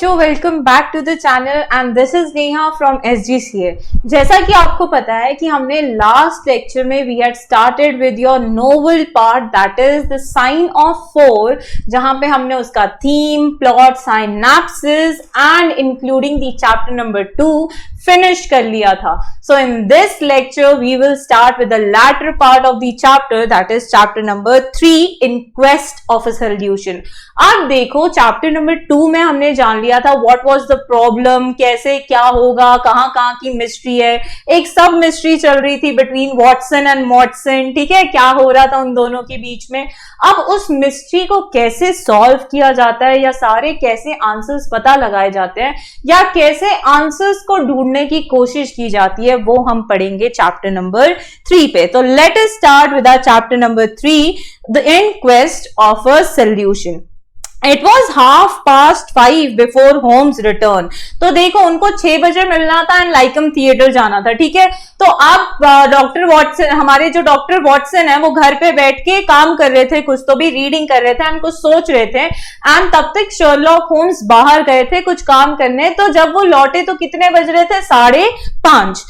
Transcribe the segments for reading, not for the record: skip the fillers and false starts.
बच्चों, welcome back to the channel and this is Neha from SGCA। जैसा कि आपको पता है कि हमने लास्ट लेक्चर में we had started with your novel part that is the sign of 4, जहां पे हमने उसका theme, plot, synopsis and including the chapter number 2 finish कर लिया था। So in this lecture we will start with the latter part of the chapter, that is chapter number 3 in quest of a solution। अब देखो chapter number 2 में हमने जान लिया था what was the problem, कैसे क्या होगा, कहाँ की मिस्ट्री है, एक सब मिस्ट्री चल रही थी बिटवीन वॉटसन एंड मॉटसन, ठीक है, क्या हो रहा था उन दोनों के बीच में। अब उस मिस्ट्री को कैसे सॉल्व किया जाता है या सारे कैसे आंसर्स पता लगाए जाते हैं या कैसे आंसर्स को ढूंढने की कोशिश की जाती है, वो हम पढ़ेंगे चैप्टर नंबर 3 पे। तो let us start with our chapter number 3, the in quest of a solution. It was 5:30 before Holmes return। तो देखो उनको 6 बजे मिलना था एंड लाइकम थिएटर जाना था, ठीक है। तो अब डॉक्टर वॉटसन, हमारे जो डॉक्टर वॉटसन है, वो घर पे बैठ के काम कर रहे थे, कुछ तो भी रीडिंग कर रहे थे एंड कुछ सोच रहे थे एंड तब तक शर्लॉक होम्स बाहर गए थे कुछ काम करने। तो जब वो लौटे तो कितने बज रहे थे? 5:30।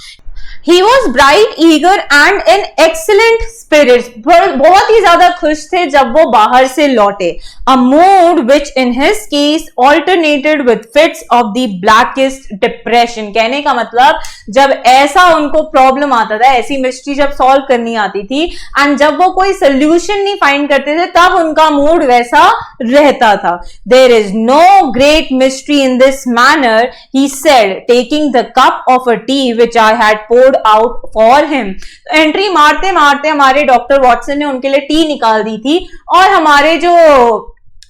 He was bright, eager and in excellent spirits। बहुत ही ज्यादा खुश थे जब वो बाहर से लौटे। A mood which in his case alternated with fits of the blackest depression। कहने का मतलब जब ऐसा उनको प्रॉब्लम आता था, ऐसी मिस्ट्री जब सॉल्व करनी आती थी एंड जब वो कोई सोल्यूशन नहीं फाइंड करते थे, तब उनका मूड वैसा रहता था। There is no great mystery in this manner, he said, taking the cup of a tea which I had poured out for him. Entry मारते मारते हमारे डॉक्टर वॉटसन ने उनके लिए टी निकाल दी थी और हमारे जो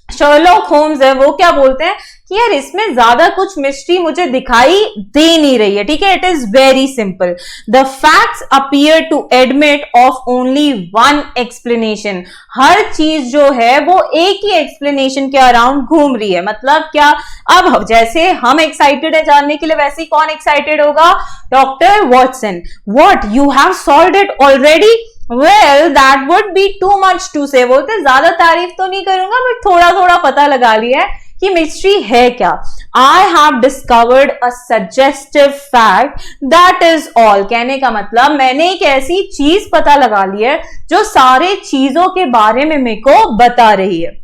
शर्लॉक होम्स है वो क्या बोलते हैं कि यार इसमें ज्यादा कुछ मिस्ट्री मुझे दिखाई दे नहीं रही है, ठीक है, it is very simple. The facts appear to admit of only one explanation. हर चीज जो है वो एक ही एक्सप्लेनेशन के अराउंड घूम रही है। मतलब क्या, अब जैसे हम एक्साइटेड है जानने के लिए, वैसे ही कौन एक्साइटेड होगा? Doctor Watson. What, you have solved it already? Well, that would be too much to say। बोलते ज्यादा तारीफ तो नहीं करूंगा बट थोड़ा थोड़ा पता लगा लिया है कि मिस्ट्री है क्या। I have discovered a suggestive fact, that is all। कहने का मतलब मैंने एक ऐसी चीज पता लगा ली है जो सारे चीजों के बारे में मेरे को बता रही है।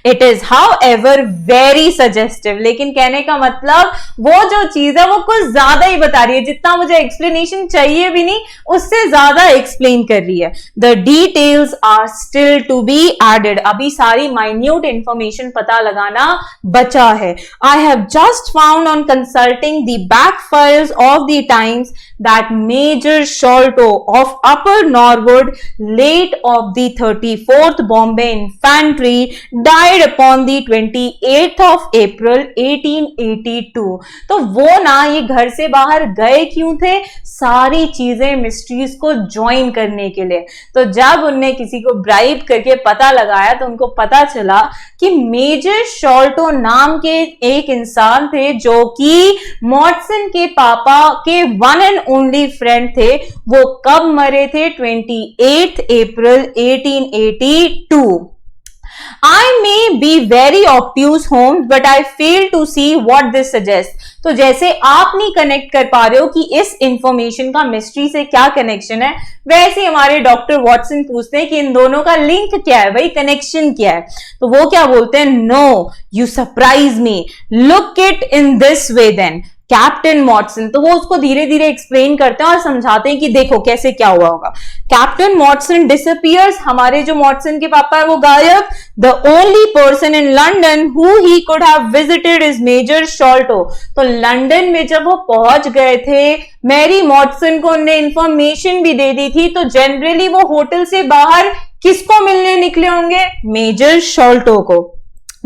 It is however very suggestive। लेकिन कहने का मतलब वो जो चीज है वो कुछ ज्यादा ही बता रही है, जितना मुझे एक्सप्लेनेशन चाहिए भी नहीं उससे ज्यादा एक्सप्लेन कर रही है। The details are still to be added। अभी सारी माइन्यूट इंफॉर्मेशन पता लगाना बचा है। I have just found on consulting the back files of the Times that Major Sholto of Upper Norwood, late of the 34th Bombay Infantry, died upon the 28th of April 1882। तो वो ना ये घर से बाहर गए क्यों थे? सारी चीजें मिस्ट्रीज को ज्वाइन करने के लिए। तो जब उनने किसी को ब्राइब करके पता लगाया तो उनको पता चला कि मेजर शॉल्टो नाम के एक इंसान थे जो कि मॉटसन के पापा के वन एंड ओनली फ्रेंड थे। वो कब मरे थे? 28 अप्रैल 1882। I may be very obtuse, Holmes, but I fail to see what this suggests। तो जैसे आप नहीं कनेक्ट कर पा रहे हो कि इस इंफॉर्मेशन का मिस्ट्री से क्या कनेक्शन है, वैसे हमारे डॉक्टर वॉटसन पूछते हैं कि इन दोनों का लिंक क्या है, भाई कनेक्शन क्या है। तो वो क्या बोलते हैं? No, you surprise me, look it in this way then Captain Morstan. तो वो उसको धीरे धीरे एक्सप्लेन करते हैं और समझाते हैं कि देखो कैसे क्या हुआ होगा। Captain Morstan disappears. हमारे जो मॉटसन के पापा है वो गायब। The only person in London who he could have visited is Major Sholto. तो लंदन में जब वो पहुंच गए थे, मैरी मॉटसन को उन्हें इंफॉर्मेशन भी दे दी थी। तो जनरली वो होटल से बाहर किसको मिलने निकले होंगे? मेजर शॉल्टो को।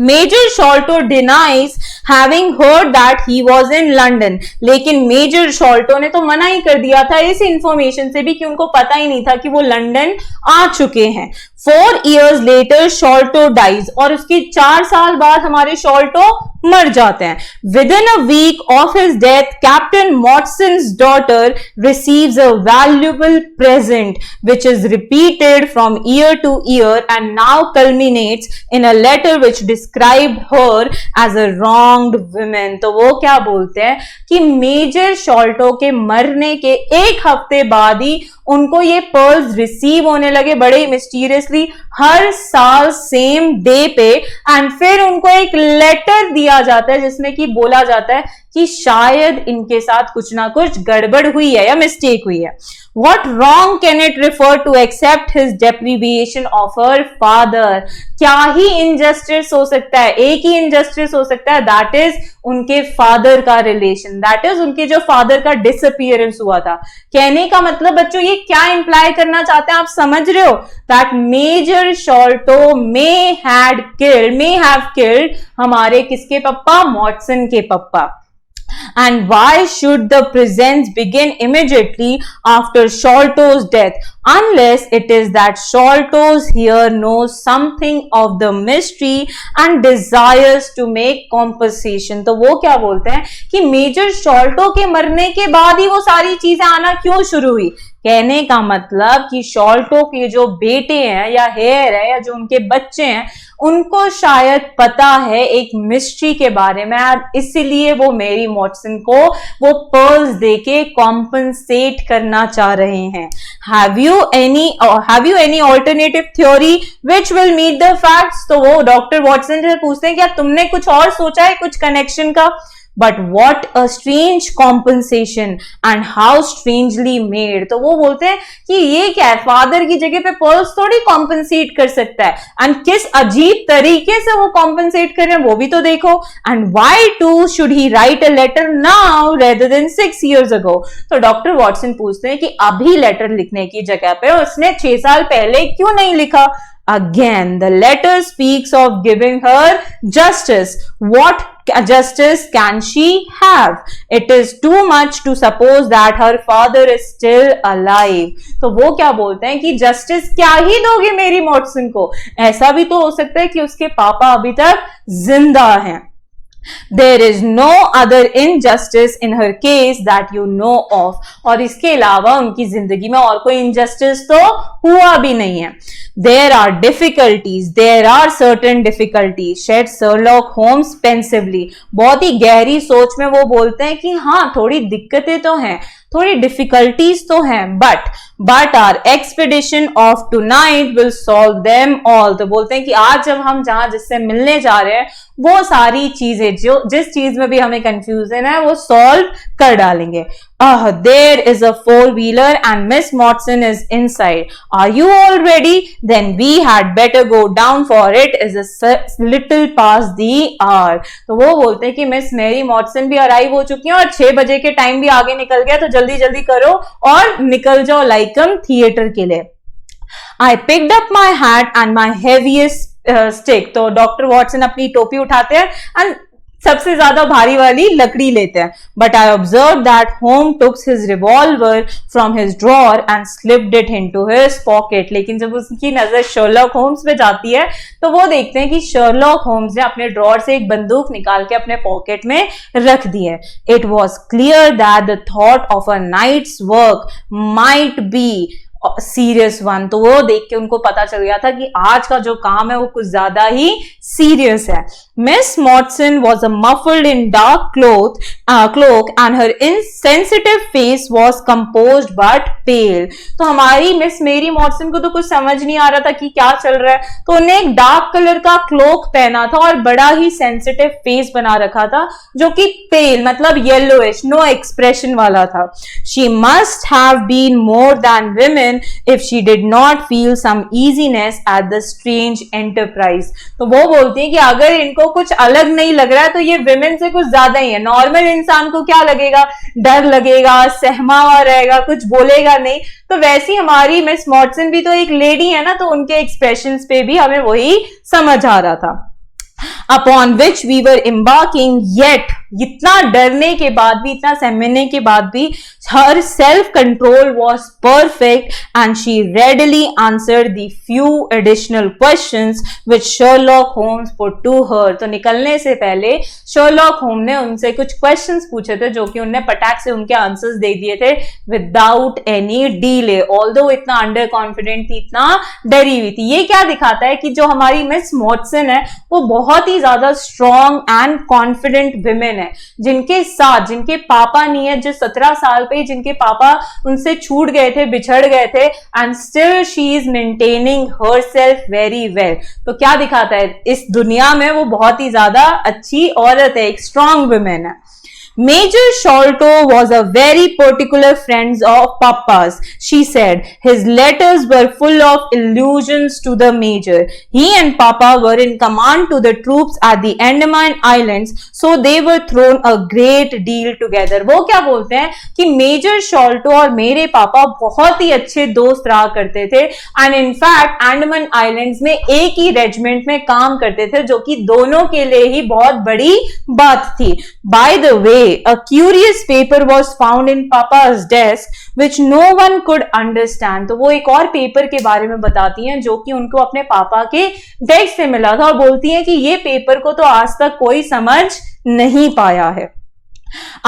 Major Sholto denies having heard that he was in London। लेकिन मेजर शॉल्टो ने तो मना ही कर दिया था इस इंफॉर्मेशन से भी कि उनको पता ही नहीं था कि वो लंदन आ चुके हैं। 4 years later शॉल्टो डाइज। और उसके 4 साल बाद हमारे शॉल्टो मर जाते हैं। Within a week of his death, Captain Motson's daughter receives a valuable present which is repeated from year to year and now culminates in a letter which describes describe her as a wronged women. तो वो क्या बोलते हैं कि major Sholto के मरने के एक हफ्ते बाद ही उनको ये पर्ल्स रिसीव होने लगे बड़े ही मिस्टीरियसली हर साल सेम डे पे। एंड फिर उनको एक लेटर दिया जाता है जिसमें कि बोला जाता है कि शायद इनके साथ कुछ ना कुछ गड़बड़ हुई है या मिस्टेक हुई है। What wrong can it refer to except his deprivation of her father? क्या ही injustice हो सकता है, एक ही injustice हो सकता है, that is उनके फादर का रिलेशन, दैट इज उनके जो फादर का डिसअपियरेंस हुआ था। कहने का मतलब बच्चों ये क्या इंप्लाई करना चाहते हैं आप समझ रहे हो, that Major Sholto may have killed हमारे किसके पप्पा, मॉटसन के पप्पा। And why should the presents begin immediately after Sholto's death unless it is that Sholto's here knows something of the mystery and desires to make compensation। तो वो क्या बोलते हैं कि major Sholto के मरने के बाद ही वो सारी चीजें आना क्यों शुरू हुई। कहने का मतलब कि शॉल्टो के जो बेटे हैं या हेयर है या जो उनके बच्चे हैं उनको शायद पता है एक मिस्ट्री के बारे में, इसीलिए वो मेरी मॉटसन को वो पर्ल्स देके कॉम्पनसेट करना चाह रहे हैं। Have you any alternative theory which will meet the facts. तो वो डॉक्टर वॉटसन से पूछते हैं क्या तुमने कुछ और सोचा है कुछ कनेक्शन का। But what a strange compensation and how strangely made। तो वो बोलते हैं कि ये क्या है, फादर की जगह पे पर्ल्स थोड़ी कॉम्पनसेट कर सकता है, एंड किस अजीब तरीके से वो कॉम्पनसेट कर रहे हैं वो भी तो देखो। And why too should he write a letter now rather than 6 years ago। तो डॉक्टर वॉटसन पूछते हैं कि अभी लेटर लिखने की जगह पे उसने 6 साल पहले क्यों नहीं लिखा। Again, the letter speaks of giving her justice. What justice can she have? It is too much to suppose that her father is still alive। तो वो क्या बोलते हैं कि जस्टिस क्या ही दोगे मेरी मॉटसन को, ऐसा भी तो हो सकता है कि उसके पापा अभी तक जिंदा हैं। There is no other injustice in her case that you know of। और इसके अलावा उनकी जिंदगी में और कोई injustice तो हुआ भी नहीं है। There are certain difficulties said Sherlock Holmes pensively। बहुत ही गहरी सोच में वो बोलते हैं कि हाँ थोड़ी दिक्कतें तो हैं, थोड़ी डिफिकल्टीज तो हैं, but our expedition of tonight will solve them all. तो बोलते हैं कि आज जब हम जहां जिससे मिलने जा रहे हैं वो सारी चीजें जो जिस चीज में भी हमें कंफ्यूजन है वो सॉल्व कर डालेंगे। There is a 4-wheeler and Miss Motson is inside। Are you all ready? Then we had better go down for it is a little past the hour। तो वो बोलते हैं कि मिस मेरी मॉटसन भी अराइव हो चुकी है और 6 बजे के टाइम भी आगे निकल गया, तो जल्दी जल्दी करो और निकल जाओ लाइकम थिएटर के लिए। I picked up my hat and my heaviest stick। तो डॉक्टर वॉटसन अपनी टोपी उठाते हैं एंड सबसे ज्यादा भारी वाली लकड़ी लेते हैं। But I observe that home takes his revolver from his drawer and slipped it into his pocket. लेकिन जब उसकी नजर शर्लॉक होम्स पे जाती है तो वो देखते हैं कि शर्लॉक होम्स ने अपने ड्रॉर से एक बंदूक निकाल के अपने पॉकेट में रख दी है। It was clear that the thought of a night's work might be serious one. तो वो देख के उनको पता चल गया था कि आज का जो काम है वो कुछ ज्यादा ही सीरियस है। Miss Morstan was muffled in dark cloak and her insensitive face was composed but pale. तो हमारी मिस मेरी मॉटसन को तो कुछ समझ नहीं आ रहा था कि क्या चल रहा है, तो उन्हें एक डार्क कलर का क्लोक पहना था और बड़ा ही सेंसिटिव फेस बना रखा था जो कि पेल मतलब येलोइश नो एक्सप्रेशन वाला था। She must have been more than women if she did not feel some easiness at the strange enterprise। तो वो बोलती है कि अगर इनको कुछ अलग नहीं लग रहा है तो ये विमेन से कुछ ज्यादा ही है। नॉर्मल इंसान को क्या लगेगा, डर लगेगा, सहमा हुआ रहेगा, कुछ बोलेगा नहीं। तो वैसी हमारी मिस मॉटसन भी तो एक लेडी है ना, तो उनके एक्सप्रेशंस पे भी हमें वही समझ आ रहा था। Upon which we were embarking, yet इतना डरने के बाद भी, इतना सहमने के बाद भी her self control was perfect and she readily answered the few additional questions which Sherlock Holmes put to her। तो निकलने से पहले Sherlock Holmes ने उनसे कुछ questions पूछे थे जो कि उन्होंने पटाख से उनके आंसर्स दे दिए थे without any delay। although इतना अंडर कॉन्फिडेंट थी, इतना डरी हुई थी। ये क्या दिखाता है कि जो हमारी मिस मॉटसन है वो बहुत ही ही ज्यादा स्ट्रॉन्ग एंड कॉन्फिडेंट विमेन है, जिनके साथ जिनके पापा नहीं है, जो 17 साल पे जिनके पापा उनसे छूट गए थे, बिछड़ गए थे, and still she is maintaining her self very well. तो क्या दिखाता है, इस दुनिया में वो बहुत ही ज्यादा अच्छी औरत है, एक स्ट्रॉन्ग वुमेन है। Major Sholto was a very particular friend of Papa's. She said his letters were full of allusions to the Major. He and Papa were in command to the troops at the Andaman Islands, so they were thrown a great deal together. वो क्या बोलते हैं कि major Sholto और मेरे पापा बहुत ही अच्छे दोस्त रहा करते थे, एंड इनफैक्ट अंडमान आइलैंड्स में एक ही रेजिमेंट में काम करते थे, जो कि दोनों के लिए ही बहुत बड़ी बात थी। By the way, a curious paper was found in Papa's desk which no one could understand. तो वो एक और पेपर के बारे में बताती हैं जो कि उनको अपने पापा के डेस्क से मिला था, और बोलती हैं कि ये पेपर को तो आज तक कोई समझ नहीं पाया है।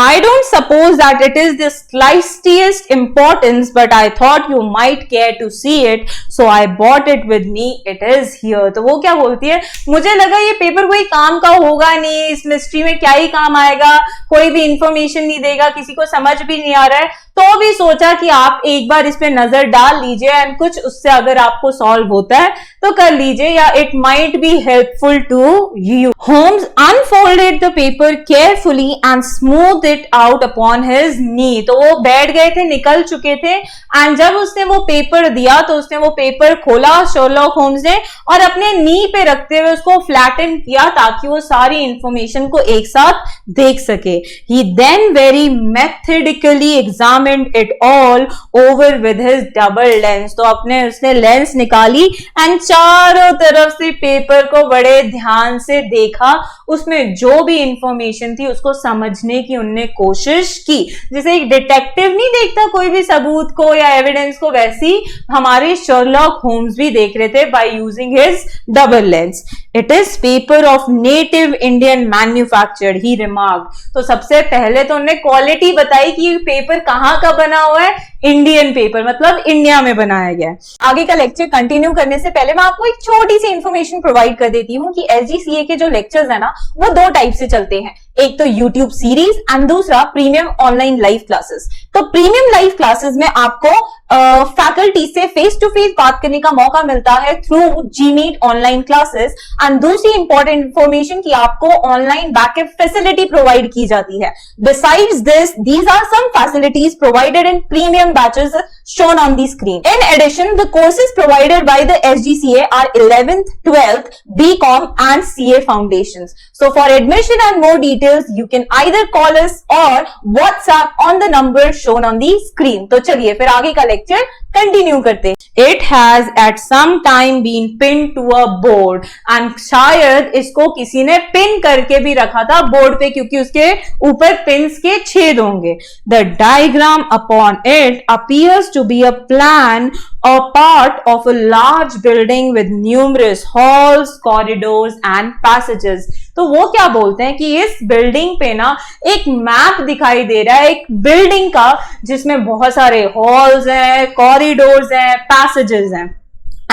I don't suppose that it is the slightest importance, but I thought you might care to see it, so I brought it with me. It is here. तो वो क्या बोलती है, मुझे लगा ये पेपर कोई काम का होगा नहीं, इस मिस्ट्री में क्या ही काम आएगा, कोई भी इंफॉर्मेशन नहीं देगा, किसी को समझ भी नहीं आ रहा है, तो भी सोचा कि आप एक बार इस पे नजर डाल लीजिए, एंड कुछ उससे अगर आपको सॉल्व होता है तो कर लीजिए, या it might be helpful to you. Holmes unfolded the paper carefully and smooth it out upon his knee. तो वो बैठ गए थे, निकल चुके थे, एंड जब उसने वो पेपर दिया तो उसने वो पेपर खोला शर्लॉक होम्स ने, और अपने नी पे रखते हुए उसको फ्लैटन किया ताकि वो सारी इंफॉर्मेशन को एक साथ देख सके। He then very methodically examined it all over with his double lens. तो उसने लेंस निकाली एंड चारों तरफ से पेपर को बड़े ध्यान से देखा, उसमें जो भी इंफॉर्मेशन थी उसको समझने की उनने कोशिश की। जैसे एक डिटेक्टिव नहीं देखता कोई भी सबूत को या एविडेंस को, वैसी हमारे शर्लॉक होम्स भी देख रहे थे by using his double lens. It is paper of native Indian manufactured, he remarked. तो सबसे पहले तो उन्होंने क्वालिटी बताई कि ये पेपर कहां का बना हुआ है, इंडियन पेपर, मतलब इंडिया में बनाया गया है। आगे का लेक्चर कंटिन्यू करने से पहले मैं आपको एक छोटी सी इंफॉर्मेशन प्रोवाइड कर देती हूँ कि एसजीसीए के जो लेक्चर्स है ना, वो दो टाइप से चलते हैं, एक तो यूट्यूब सीरीज एंड दूसरा प्रीमियम ऑनलाइन लाइव क्लासेस। तो प्रीमियम लाइव क्लासेस में आपको फैकल्टी से फेस टू फेस बात करने का मौका मिलता है through GMeet online classes, and दूसरी इंपॉर्टेंट इंफॉर्मेशन की आपको ऑनलाइन बैकअप फैसिलिटी प्रोवाइड की जाती है। Besides this, these are some facilities provided in premium batches shown on the screen. In addition, the courses provided by the SGCA are 11th, 12th, BCom and CA foundations. So for admission and more details, you can either call us or WhatsApp on the number shown on the screen. तो चलिए फिर आगे का lecture continue करते हैं। It has at some time been pinned to a board, and शायद इसको किसी ने पिन करके भी रखा था बोर्ड पे, क्योंकि उसके ऊपर पिन्स के छेद होंगे। The diagram upon it appears to be a plan or part of a large building with numerous halls, corridors and passages. तो वो क्या बोलते हैं कि इस बिल्डिंग पे ना एक मैप दिखाई दे रहा है एक बिल्डिंग का, जिसमें बहुत सारे हॉल्स हैं, कॉरिडोर्स हैं, पैसेजेस हैं।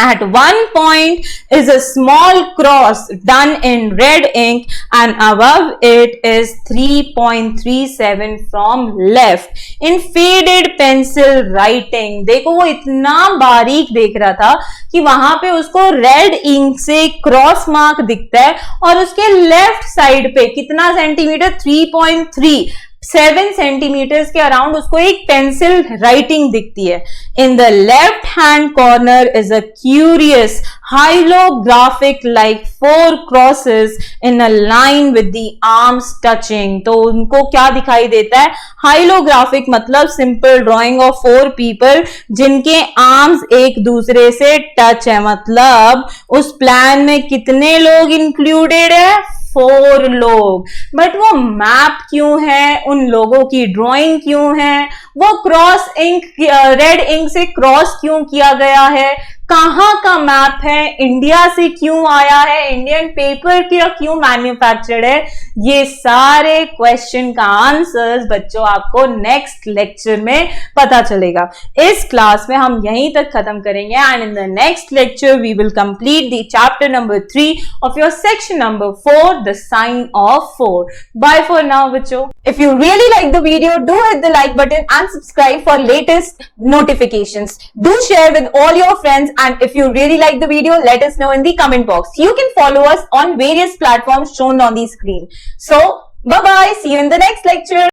At one point is a small cross done in red ink, and above it is 3.37 from left in faded pencil writing. देखो वो इतना बारीक देख रहा था कि वहां पे उसको रेड इंक से क्रॉस मार्क दिखता है, और उसके लेफ्ट साइड पे कितना सेंटीमीटर, 3.37 सेंटीमीटर्स के अराउंड उसको एक पेंसिल राइटिंग दिखती है। In the left hand corner is a curious hieroglyphic like 4 crosses in a line with the arms touching. तो उनको क्या दिखाई देता है, हाइलोग्राफिक मतलब सिंपल ड्रॉइंग ऑफ 4 पीपल जिनके आर्म्स एक दूसरे से टच है। मतलब उस प्लान में कितने लोग इंक्लूडेड है, 4 लोग। बट वो मैप क्यों है, उन लोगों की ड्राइंग क्यों है, वो क्रॉस इंक, रेड इंक से क्रॉस क्यों किया गया है, कहाँ का मैप है, इंडिया से क्यों आया है, इंडियन पेपर का क्यों मैन्युफैक्चर्ड है, ये सारे क्वेश्चन का आंसर्स बच्चों आपको नेक्स्ट लेक्चर में पता चलेगा। इस क्लास में हम यहीं तक खत्म करेंगे and in the next lecture we will complete the chapter number 3 of your section number 4, the sign of 4. Bye for now बच्चों. If you really like the video, do hit the like button and subscribe for latest notifications. Do share with all your friends, and if you really like the video, let us know in the comment box. You can follow us on various platforms shown on the screen. So, bye bye. See you in the next lecture.